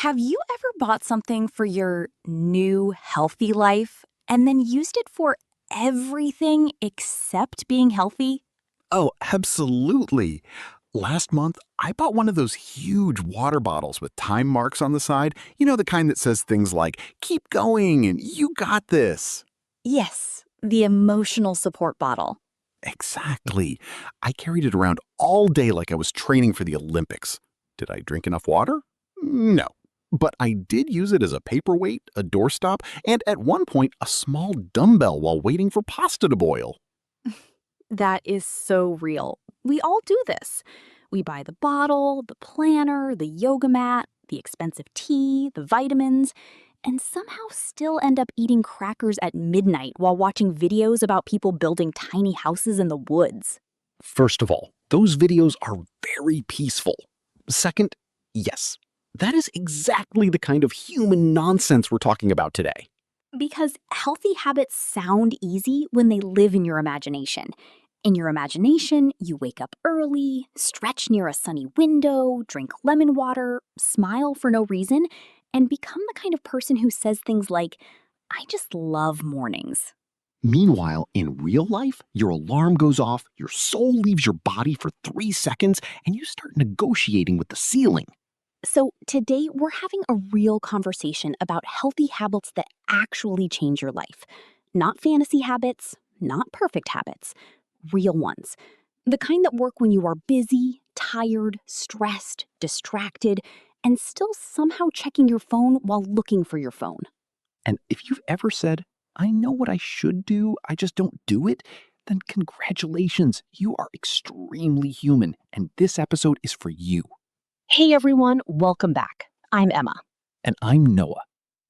Have you ever bought something for your new healthy life and then used it for everything except being healthy? Oh, absolutely. Last month, I bought one of those huge water bottles with time marks on the side. You know, the kind that says things like, keep going and you got this. Yes, the emotional support bottle. Exactly. I carried it around all day like I was training for the Olympics. Did I drink enough water? No. But I did use it as a paperweight, a doorstop, and at one point, a small dumbbell while waiting for pasta to boil. That is so real. We all do this. We buy the bottle, the planner, the yoga mat, the expensive tea, the vitamins, and somehow still end up eating crackers at midnight while watching videos about people building tiny houses in the woods. First of all, those videos are very peaceful. Second, yes, that is exactly the kind of human nonsense we're talking about today. Because healthy habits sound easy when they live in your imagination. In your imagination, you wake up early, stretch near a sunny window, drink lemon water, smile for no reason, and become the kind of person who says things like, I just love mornings. Meanwhile, in real life, your alarm goes off, your soul leaves your body for 3 seconds, and you start negotiating with the ceiling. So, today we're having a real conversation about healthy habits that actually change your life. Not fantasy habits, not perfect habits, real ones. The kind that work when you are busy, tired, stressed, distracted, and still somehow checking your phone while looking for your phone. And if you've ever said, I know what I should do, I just don't do it, then congratulations, you are extremely human, and this episode is for you. Hey everyone, welcome back. I'm Emma. And I'm Noah.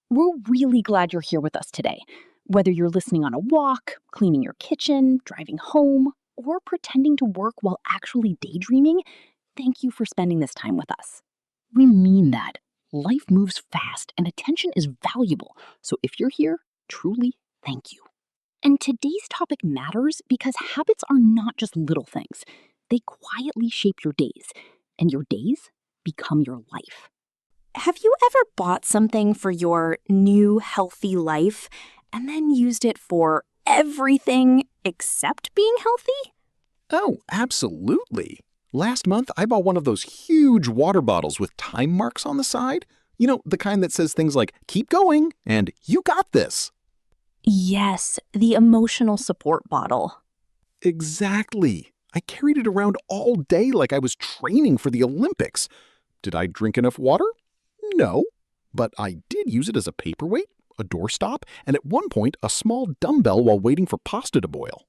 We're really glad you're here with us today. Whether you're listening on a walk, cleaning your kitchen, driving home, or pretending to work while actually daydreaming, thank you for spending this time with us. We mean that. Life moves fast and attention is valuable. So if you're here, truly thank you. And today's topic matters because habits are not just little things. They quietly shape your days, and your days become your life. Have you ever bought something for your new healthy life and then used it for everything except being healthy? Oh, absolutely. Last month, I bought one of those huge water bottles with time marks on the side. You know, the kind that says things like, keep going and you got this. Yes, the emotional support bottle. Exactly. I carried it around all day like I was training for the Olympics. Did I drink enough water? No. But I did use it as a paperweight, a doorstop, and at one point, a small dumbbell while waiting for pasta to boil.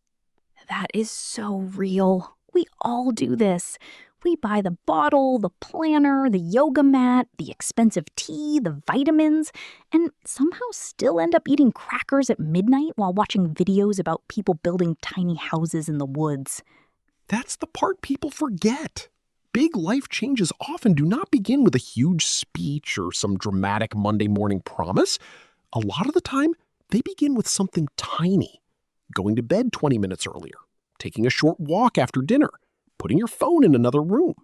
That is so real. We all do this. We buy the bottle, the planner, the yoga mat, the expensive tea, the vitamins, and somehow still end up eating crackers at midnight while watching videos about people building tiny houses in the woods. That's the part people forget. Big life changes often do not begin with a huge speech or some dramatic Monday morning promise. A lot of the time, they begin with something tiny. Going to bed 20 minutes earlier, taking a short walk after dinner, putting your phone in another room,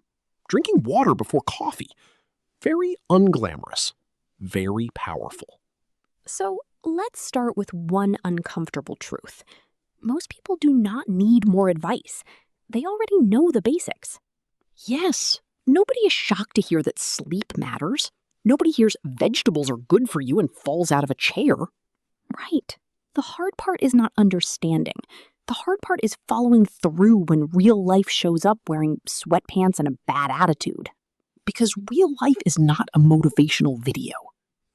drinking water before coffee. Very unglamorous, very powerful. So let's start with one uncomfortable truth. Most people do not need more advice. They already know the basics. Yes, nobody is shocked to hear that sleep matters. Nobody hears vegetables are good for you and falls out of a chair. Right. The hard part is not understanding. The hard part is following through when real life shows up wearing sweatpants and a bad attitude. Because real life is not a motivational video.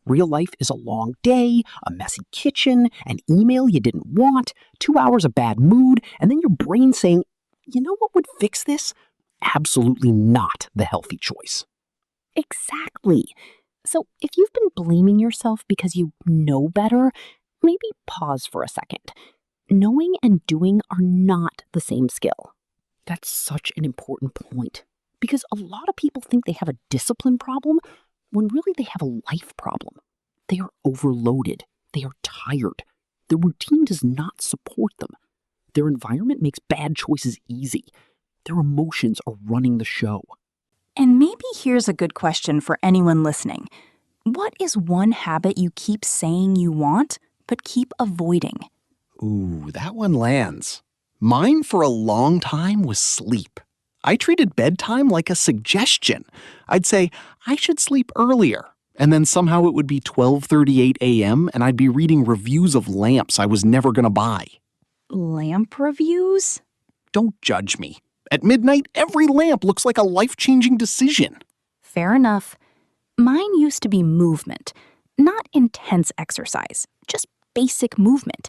Real life is a long day, a messy kitchen, an email you didn't want, 2 hours of bad mood, and then your brain saying, you know what would fix this? Absolutely not the healthy choice. Exactly. So if you've been blaming yourself because you know better, maybe pause for a second. Knowing and doing are not the same skill. That's such an important point. Because a lot of people think they have a discipline problem when really they have a life problem. They are overloaded. They are tired. Their routine does not support them. Their environment makes bad choices easy. Their emotions are running the show. And maybe here's a good question for anyone listening. What is one habit you keep saying you want, but keep avoiding? Ooh, that one lands. Mine for a long time was sleep. I treated bedtime like a suggestion. I'd say, I should sleep earlier. And then somehow it would be 12:38 a.m. and I'd be reading reviews of lamps I was never going to buy. Lamp reviews? Don't judge me. At midnight, every lamp looks like a life-changing decision. Fair enough. Mine used to be movement, not intense exercise, just basic movement.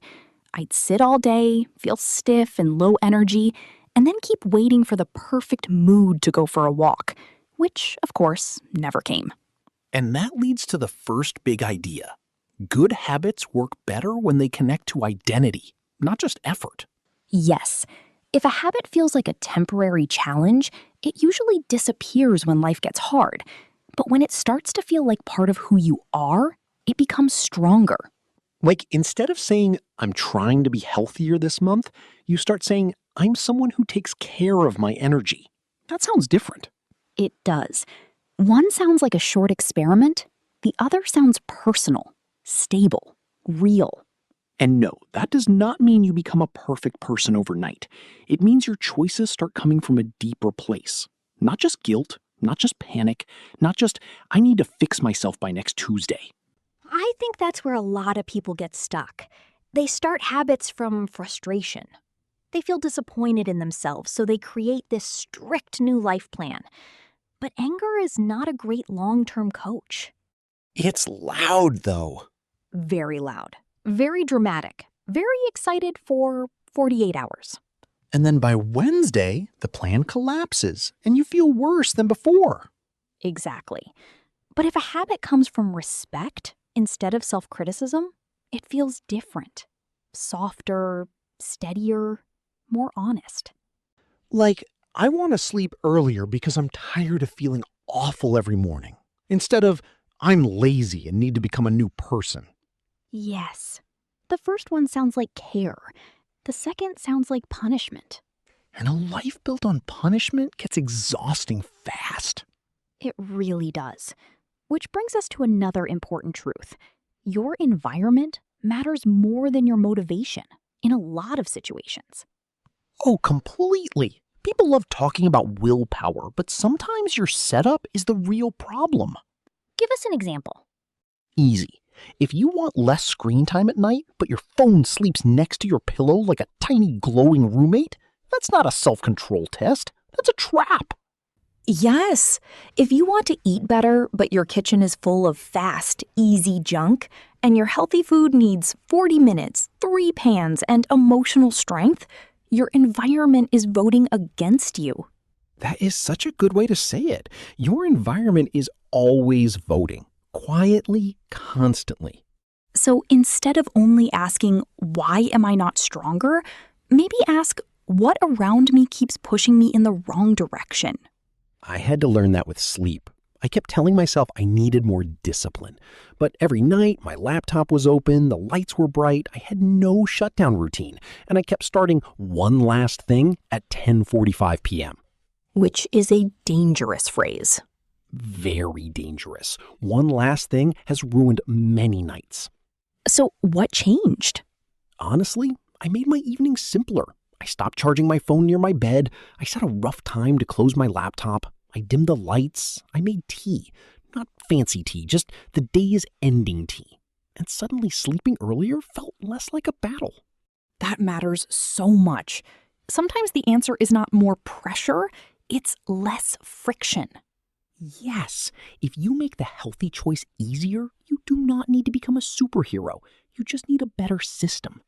I'd sit all day, feel stiff and low energy, and then keep waiting for the perfect mood to go for a walk, which, of course, never came. And that leads to the first big idea. Good habits work better when they connect to identity, not just effort. Yes, if a habit feels like a temporary challenge, it usually disappears when life gets hard. But when it starts to feel like part of who you are, it becomes stronger. Like, instead of saying, I'm trying to be healthier this month, you start saying, I'm someone who takes care of my energy. That sounds different. It does. One sounds like a short experiment, the other sounds personal, stable, real. And no, that does not mean you become a perfect person overnight. It means your choices start coming from a deeper place. Not just guilt, not just panic, not just, I need to fix myself by next Tuesday. I think that's where a lot of people get stuck. They start habits from frustration. They feel disappointed in themselves, so they create this strict new life plan. But anger is not a great long-term coach. It's loud, though. Very loud, very dramatic, very excited for 48 hours. And then by Wednesday, the plan collapses, and you feel worse than before. Exactly. But if a habit comes from respect instead of self-criticism, it feels different. Softer, steadier, more honest. Like, I want to sleep earlier because I'm tired of feeling awful every morning, instead of, I'm lazy and need to become a new person. Yes. The first one sounds like care. The second sounds like punishment. And a life built on punishment gets exhausting fast. It really does. Which brings us to another important truth. Your environment matters more than your motivation in a lot of situations. Oh, completely. People love talking about willpower, but sometimes your setup is the real problem. Give us an example. Easy. If you want less screen time at night, but your phone sleeps next to your pillow like a tiny glowing roommate, that's not a self-control test. That's a trap. Yes. If you want to eat better, but your kitchen is full of fast, easy junk, and your healthy food needs 40 minutes, 3 pans, and emotional strength, your environment is voting against you. That is such a good way to say it. Your environment is always voting, quietly, constantly. So instead of only asking, why am I not stronger? Maybe ask, what around me keeps pushing me in the wrong direction? I had to learn that with sleep. I kept telling myself I needed more discipline. But every night, my laptop was open, the lights were bright, I had no shutdown routine, and I kept starting one last thing at 10:45 p.m. Which is a dangerous phrase. Very dangerous. One last thing has ruined many nights. So what changed? Honestly, I made my evenings simpler. I stopped charging my phone near my bed. I set a rough time to close my laptop. I dimmed the lights. I made tea. Not fancy tea, just the day's ending tea. And suddenly sleeping earlier felt less like a battle. That matters so much. Sometimes the answer is not more pressure, it's less friction. Yes, if you make the healthy choice easier, you do not need to become a superhero. You just need a better system.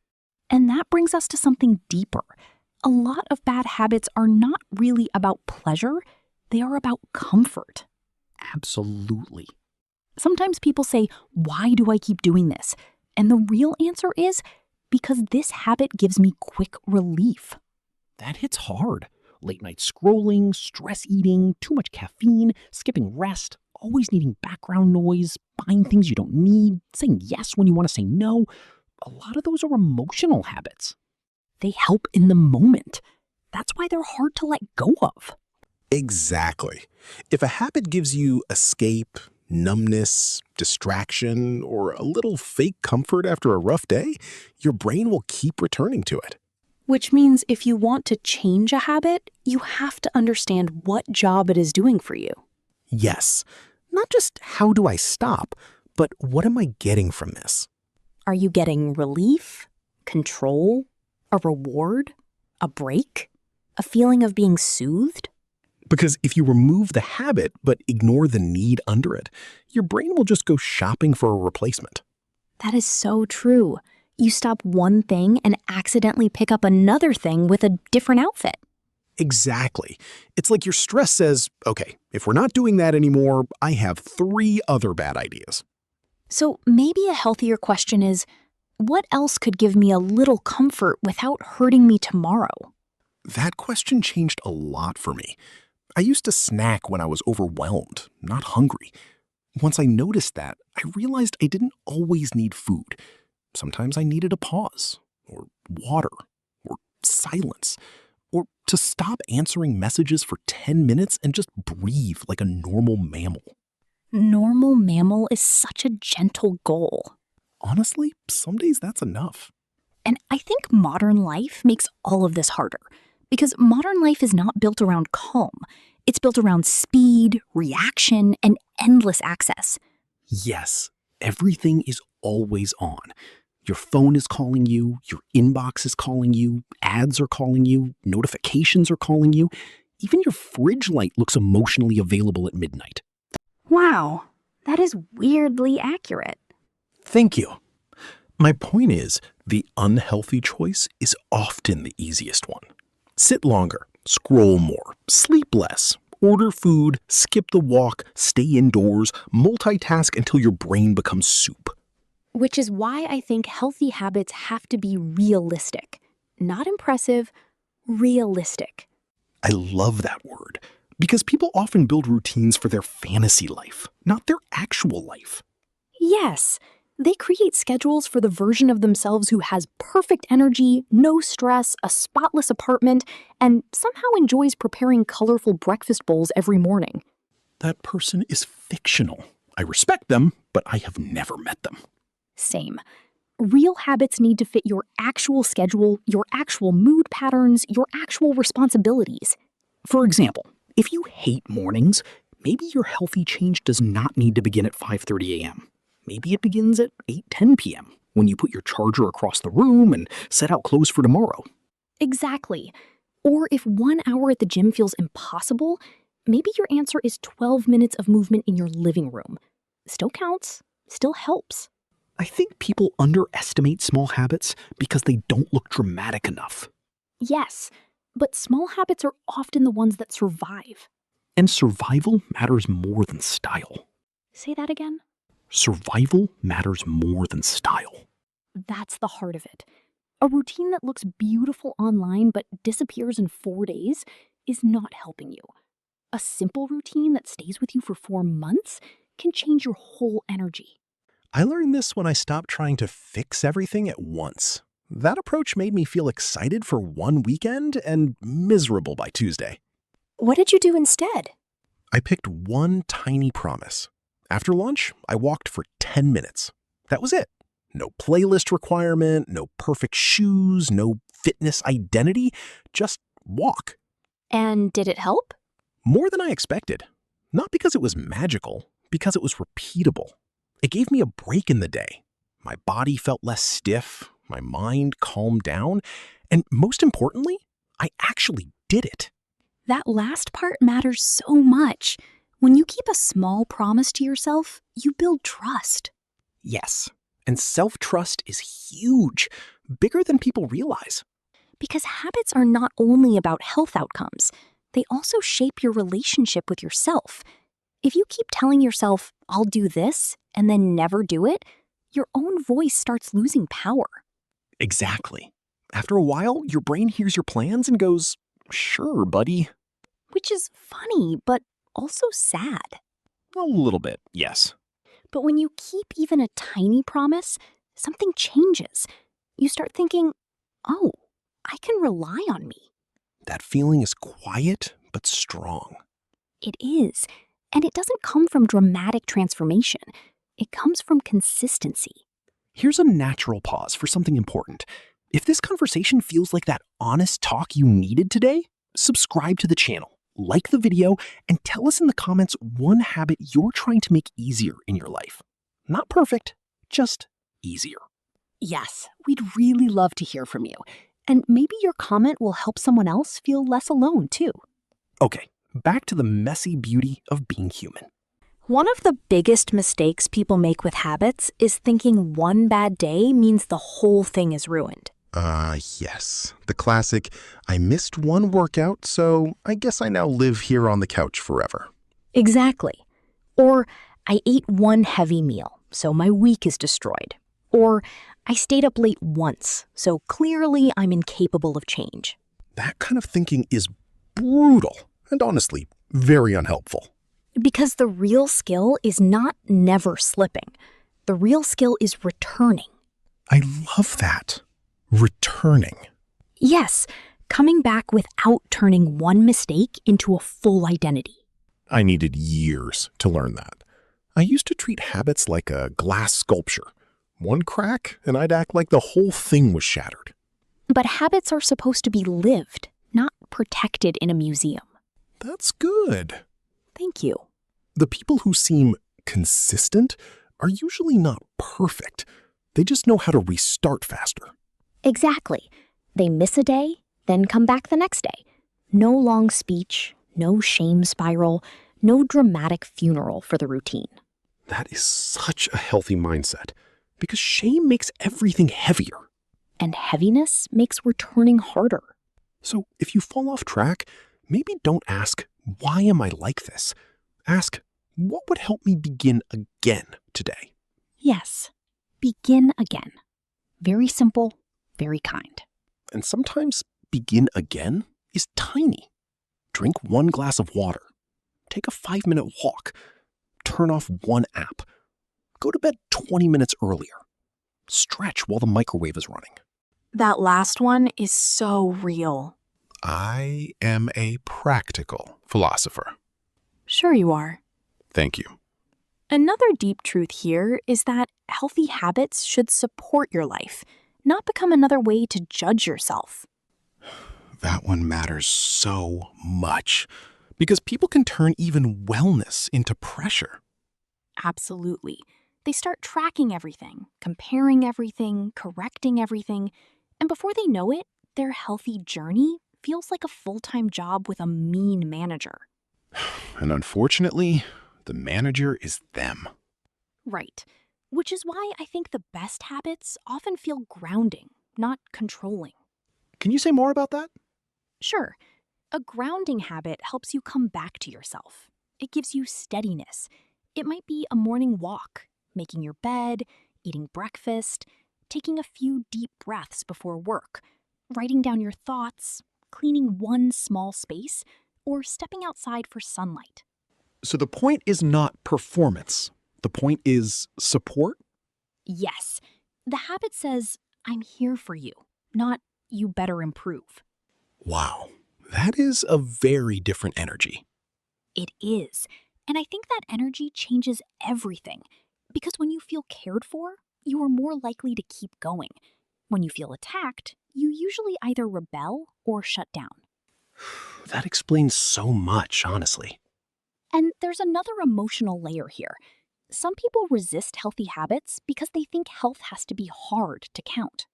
And that brings us to something deeper. A lot of bad habits are not really about pleasure, they are about comfort. Absolutely. Sometimes people say, why do I keep doing this? And the real answer is, because this habit gives me quick relief. That hits hard. Late night scrolling, stress eating, too much caffeine, skipping rest, always needing background noise, buying things you don't need, saying yes when you want to say no. A lot of those are emotional habits. They help in the moment. That's why they're hard to let go of. Exactly. If a habit gives you escape, numbness, distraction, or a little fake comfort after a rough day, your brain will keep returning to it. Which means if you want to change a habit, you have to understand what job it is doing for you. Yes, not just how do I stop, but what am I getting from this? Are you getting relief, control, a reward, a break, a feeling of being soothed? Because if you remove the habit but ignore the need under it, your brain will just go shopping for a replacement. That is so true. You stop one thing and accidentally pick up another thing with a different outfit. Exactly. It's like your stress says, okay, if we're not doing that anymore, I have 3 other bad ideas. So maybe a healthier question is, what else could give me a little comfort without hurting me tomorrow? That question changed a lot for me. I used to snack when I was overwhelmed, not hungry. Once I noticed that, I realized I didn't always need food. Sometimes I needed a pause, or water, or silence, or to stop answering messages for 10 minutes and just breathe like a normal mammal. Normal mammal is such a gentle goal. Honestly, some days that's enough. And I think modern life makes all of this harder. Because modern life is not built around calm. It's built around speed, reaction, and endless access. Yes, everything is always on. Your phone is calling you, your inbox is calling you, ads are calling you, notifications are calling you. Even your fridge light looks emotionally available at midnight. Wow, that is weirdly accurate. Thank you. My point is, the unhealthy choice is often the easiest one. Sit longer, scroll more, sleep less, order food, skip the walk, stay indoors, multitask until your brain becomes soup. Which is why I think healthy habits have to be realistic. Not impressive, realistic. I love that word, because people often build routines for their fantasy life, not their actual life. Yes, they create schedules for the version of themselves who has perfect energy, no stress, a spotless apartment, and somehow enjoys preparing colorful breakfast bowls every morning. That person is fictional. I respect them, but I have never met them. Same. Real habits need to fit your actual schedule, your actual mood patterns, your actual responsibilities. For example, if you hate mornings, maybe your healthy change does not need to begin at 5:30 a.m. Maybe it begins at 8:10 p.m. when you put your charger across the room and set out clothes for tomorrow. Exactly. Or if 1 hour at the gym feels impossible, maybe your answer is 12 minutes of movement in your living room. Still counts, still helps. I think people underestimate small habits because they don't look dramatic enough. Yes, but small habits are often the ones that survive. And survival matters more than style. Say that again? Survival matters more than style. That's the heart of it. A routine that looks beautiful online but disappears in 4 days is not helping you. A simple routine that stays with you for 4 months can change your whole energy. I learned this when I stopped trying to fix everything at once. That approach made me feel excited for one weekend and miserable by Tuesday. What did you do instead? I picked one tiny promise. After lunch, I walked for 10 minutes. That was it. No playlist requirement, no perfect shoes, no fitness identity, just walk. And did it help? More than I expected. Not because it was magical, because it was repeatable. It gave me a break in the day. My body felt less stiff, my mind calmed down, and most importantly, I actually did it. That last part matters so much. When you keep a small promise to yourself, you build trust. Yes, and self-trust is huge, bigger than people realize. Because habits are not only about health outcomes, they also shape your relationship with yourself. If you keep telling yourself, I'll do this, and then never do it, your own voice starts losing power. Exactly. After a while, your brain hears your plans and goes, sure, buddy. Which is funny, but also sad. A little bit, yes. But when you keep even a tiny promise, something changes. You start thinking, oh, I can rely on me. That feeling is quiet but strong. It is. And it doesn't come from dramatic transformation. It comes from consistency. Here's a natural pause for something important. If this conversation feels like that honest talk you needed today, subscribe to the channel, like the video, and tell us in the comments one habit you're trying to make easier in your life. Not perfect, just easier. Yes, we'd really love to hear from you. And maybe your comment will help someone else feel less alone, too. Okay, back to the messy beauty of being human. One of the biggest mistakes people make with habits is thinking one bad day means the whole thing is ruined. Yes. The classic, I missed one workout, so I guess I now live here on the couch forever. Exactly. Or, I ate one heavy meal, so my week is destroyed. Or, I stayed up late once, so clearly I'm incapable of change. That kind of thinking is brutal and honestly very unhelpful. Because the real skill is not never slipping. The real skill is returning. I love that. Returning. Yes, coming back without turning one mistake into a full identity. I needed years to learn that. I used to treat habits like a glass sculpture. One crack, and I'd act like the whole thing was shattered. But habits are supposed to be lived, not protected in a museum. That's good. Thank you. The people who seem consistent are usually not perfect. They just know how to restart faster. Exactly. They miss a day, then come back the next day. No long speech, no shame spiral, no dramatic funeral for the routine. That is such a healthy mindset, because shame makes everything heavier. And heaviness makes returning harder. So if you fall off track, maybe don't ask, why am I like this? Ask, what would help me begin again today? Yes, begin again. Very simple, very kind. And sometimes begin again is tiny. Drink one glass of water. Take a 5-minute walk. Turn off one app. Go to bed 20 minutes earlier. Stretch while the microwave is running. That last one is so real. I am a practical philosopher. Sure you are. Thank you. Another deep truth here is that healthy habits should support your life, not become another way to judge yourself. That one matters so much because people can turn even wellness into pressure. Absolutely. They start tracking everything, comparing everything, correcting everything, and before they know it, their healthy journey feels like a full-time job with a mean manager. And unfortunately, the manager is them. Right. Which is why I think the best habits often feel grounding, not controlling. Can you say more about that? Sure. A grounding habit helps you come back to yourself. It gives you steadiness. It might be a morning walk, making your bed, eating breakfast, taking a few deep breaths before work, writing down your thoughts, cleaning one small space, or stepping outside for sunlight. So the point is not performance. The point is support? Yes. The habit says, I'm here for you, not you better improve. Wow, that is a very different energy. It is. And I think that energy changes everything. Because when you feel cared for, you are more likely to keep going. When you feel attacked, you usually either rebel or shut down. That explains so much, honestly. And there's another emotional layer here. Some people resist healthy habits because they think health has to be hard to count.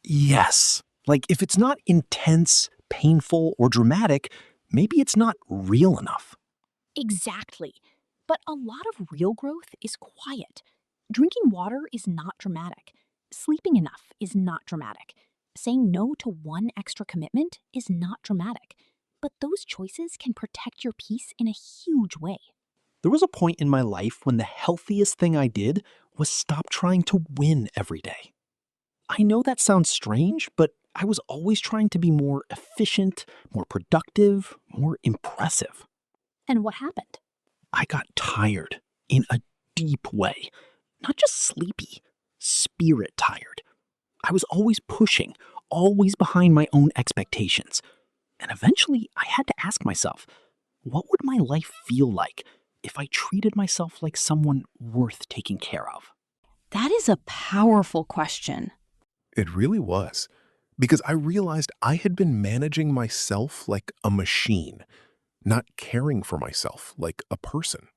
Yes. Like if it's not intense, painful, or dramatic, maybe it's not real enough. Exactly. But a lot of real growth is quiet. Drinking water is not dramatic. Sleeping enough is not dramatic. Saying no to one extra commitment is not dramatic. But those choices can protect your peace in a huge way. There was a point in my life when the healthiest thing I did was stop trying to win every day. I know that sounds strange, but I was always trying to be more efficient, more productive, more impressive. And what happened? I got tired in a deep way. Not just sleepy, spirit tired. I was always pushing, always behind my own expectations. And eventually I had to ask myself, what would my life feel like if I treated myself like someone worth taking care of? That is a powerful question. It really was. Because I realized I had been managing myself like a machine, not caring for myself like a person.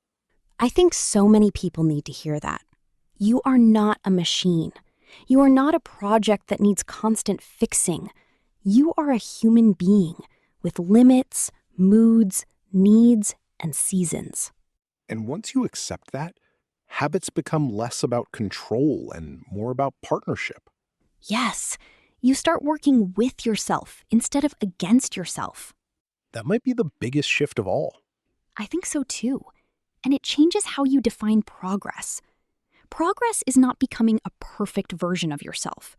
I think so many people need to hear that. You are not a machine. You are not a project that needs constant fixing. You are a human being with limits, moods, needs, and seasons. And once you accept that, habits become less about control and more about partnership. Yes, you start working with yourself instead of against yourself. That might be the biggest shift of all. I think so too. And it changes how you define progress. Progress is not becoming a perfect version of yourself.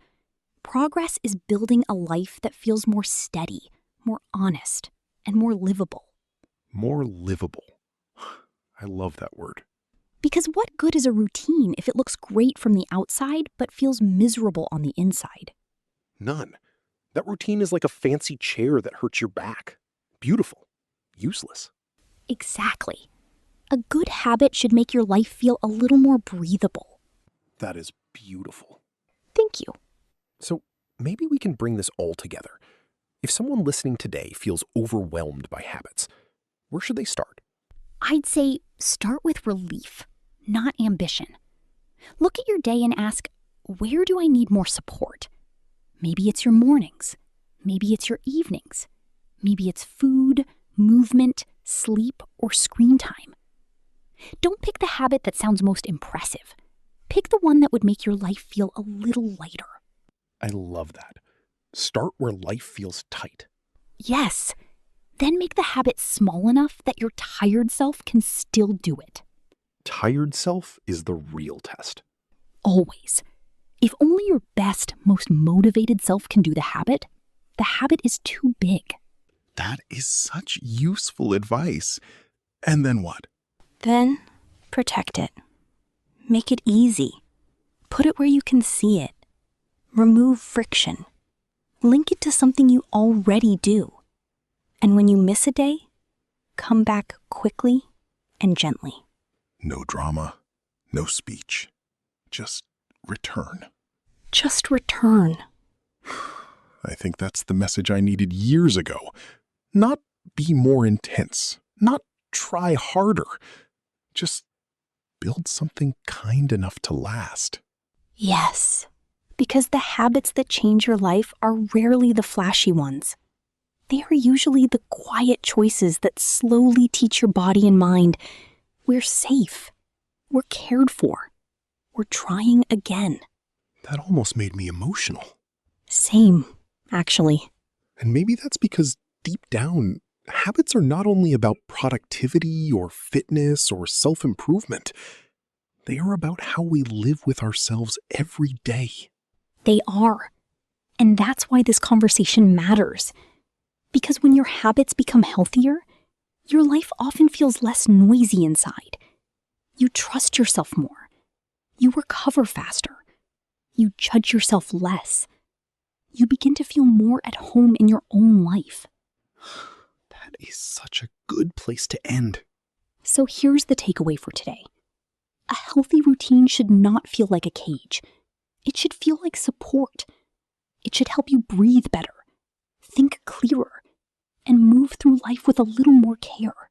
Progress is building a life that feels more steady, more honest, and more livable. More livable. I love that word. Because what good is a routine if it looks great from the outside but feels miserable on the inside? None. That routine is like a fancy chair that hurts your back. Beautiful. Useless. Exactly. A good habit should make your life feel a little more breathable. That is beautiful. Thank you. So maybe we can bring this all together. If someone listening today feels overwhelmed by habits, where should they start? I'd say start with relief, not ambition. Look at your day and ask, where do I need more support? Maybe it's your mornings. Maybe it's your evenings. Maybe it's food, movement, sleep, or screen time. Don't pick the habit that sounds most impressive. Pick the one that would make your life feel a little lighter. I love that. Start where life feels tight. Yes. Then make the habit small enough that your tired self can still do it. Tired self is the real test. Always. If only your best, most motivated self can do the habit is too big. That is such useful advice. And then what? Then, protect it. Make it easy. Put it where you can see it. Remove friction. Link it to something you already do. And when you miss a day, come back quickly and gently. No drama, no speech. Just return. Just return. I think that's the message I needed years ago. Not be more intense. Not try harder. Just build something kind enough to last. Yes, because the habits that change your life are rarely the flashy ones. They are usually the quiet choices that slowly teach your body and mind we're safe, we're cared for, we're trying again. That almost made me emotional. Same, actually. And maybe that's because deep down, habits are not only about productivity or fitness or self-improvement. They are about how we live with ourselves every day. They are. And that's why this conversation matters. Because when your habits become healthier, your life often feels less noisy inside. You trust yourself more. You recover faster. You judge yourself less. You begin to feel more at home in your own life. That is such a good place to end. So here's the takeaway for today. A healthy routine should not feel like a cage. It should feel like support. It should help you breathe better, think clearer, and move through life with a little more care.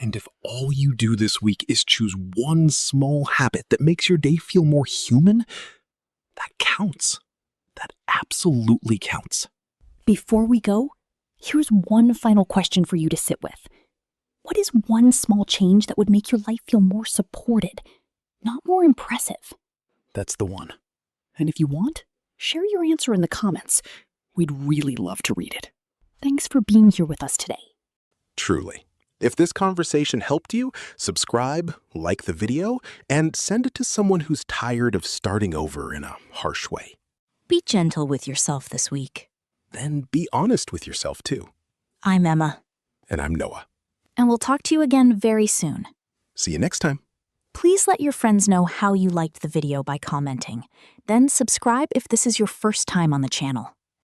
And if all you do this week is choose one small habit that makes your day feel more human, that counts. That absolutely counts. Before we go, here's one final question for you to sit with. What is one small change that would make your life feel more supported, not more impressive? That's the one. And if you want, share your answer in the comments. We'd really love to read it. Thanks for being here with us today. Truly. If this conversation helped you, subscribe, like the video, and send it to someone who's tired of starting over in a harsh way. Be gentle with yourself this week. Then be honest with yourself too. I'm Emma. And I'm Noah. And we'll talk to you again very soon. See you next time. Please let your friends know how you liked the video by commenting. Then subscribe if this is your first time on the channel.